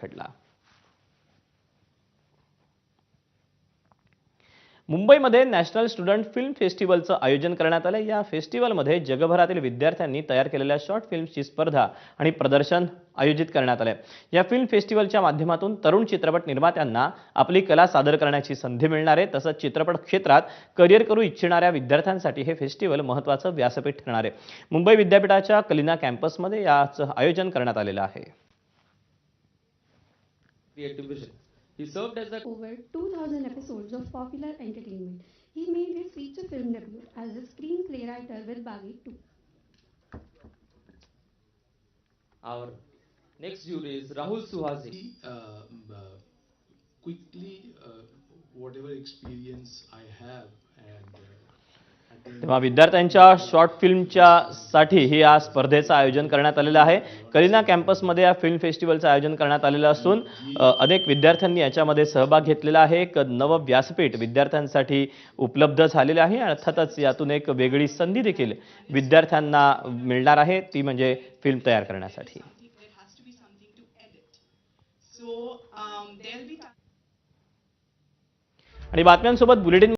खडला। मुंबईमध्ये national student film फेस्टिवलचं आयोजन करण्यात आलं। या फेस्टिवलमध्ये जगभरातील विद्यार्थ्यांनी तयार केलेल्या शॉर्ट फिल्म्सची स्पर्धा आणि प्रदर्शन आयोजित करण्यात आले। या फिल्म फेस्टिवलच्या माध्यमातून तरुण चित्रपट निर्मात्यांना आपली कला सादर करण्याची संधी मिळणार आहे। तसंच चित्रपट क्षेत्रात करिअर करू इच्छिणाऱ्या विद्यार्थ्यांसाठी हे फेस्टिवल महत्त्वाचं व्यासपीठ ठरणार आहे। मुंबई विद्यापीठाच्या कलिना कॅम्पसमध्ये याचं आयोजन करण्यात आलेलं आहे। He served as over 2,000 episodes of popular entertainment. He made his feature film debut as a screenplay writer with Baghi 2. our next jury is Rahul Suhazi. Quickly whatever experience I have and तेव्हा विद्यार्थ्यांच्या short फिल्मच्या साठी ही या स्पर्धेचं आयोजन करण्यात आलेलं आहे। कलिना कॅम्पसमध्ये या फिल्म फेस्टिवलचं आयोजन करण्यात आलेलं असून अनेक विद्यार्थ्यांनी याच्यामध्ये सहभाग घेतलेला आहे। एक नवं व्यासपीठ विद्यार्थ्यांसाठी उपलब्ध झालेलं आहे। अर्थातच यातून एक वेगळी संधी देखील विद्यार्थ्यांना मिळणार आहे, ती म्हणजे फिल्म तयार करण्यासाठी। आणि बातम्यांसोबत बुलेटिन